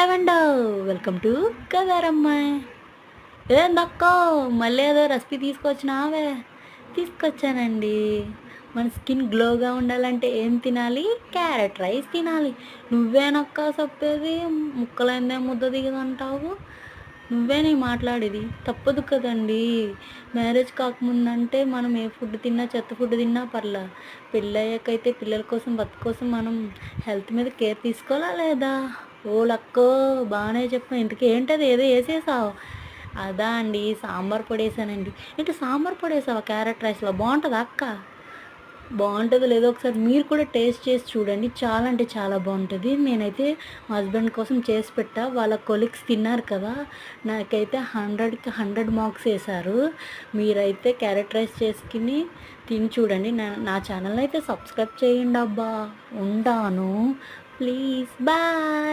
ఏవండో welcome to కదారమ్మాయి. ఏందక్కో మళ్ళీ ఏదో recipe తీసుకొచ్చినావే? తీసుకొచ్చానండి. మన స్కిన్ గ్లోగా ఉండాలంటే ఏం తినాలి? క్యారెట్ రైస్ తినాలి. నువ్వేనక్క చెప్పేది? ముక్కలైందే ముద్ద దిగదంటావు. నువ్వేనే మాట్లాడేది, తప్పదు కదండి. మ్యారేజ్ కాకముందంటే మనం ఏ ఫుడ్ తిన్నా, చెత్త ఫుడ్ తిన్నా పర్లా. పెళ్ళయ్యాకైతే పిల్లల కోసం కోసం మనం హెల్త్ మీద కేర్ తీసుకోవాలా లేదా? ఓ లక్కో బాగానే చెప్పావు. ఇంతకీ ఏంటది, ఏదో వేసేసావు? అదా అండి, సాంబార్ పొడి వేసానండి. ఏంటి సాంబార్ పొడి వేసావా క్యారెట్ రైస్లో? బాగుంటుందా అక్క? బాగుంటుందో లేదో ఒకసారి మీరు కూడా టేస్ట్ చేసి చూడండి. చాలా అంటే చాలా బాగుంటుంది. నేనైతే మా హస్బెండ్ కోసం చేసి పెట్టా. వాళ్ళ కొలీగ్స్ తిన్నారు కదా, నాకైతే 100కి 100 మార్క్స్ వేశారు. మీరైతే క్యారెట్ రైస్ చేసుకుని తిని చూడండి. నా ఛానల్ అయితే సబ్స్క్రైబ్ చేయండి అబ్బా. ఉంటాను ప్లీజ్, బాయ్.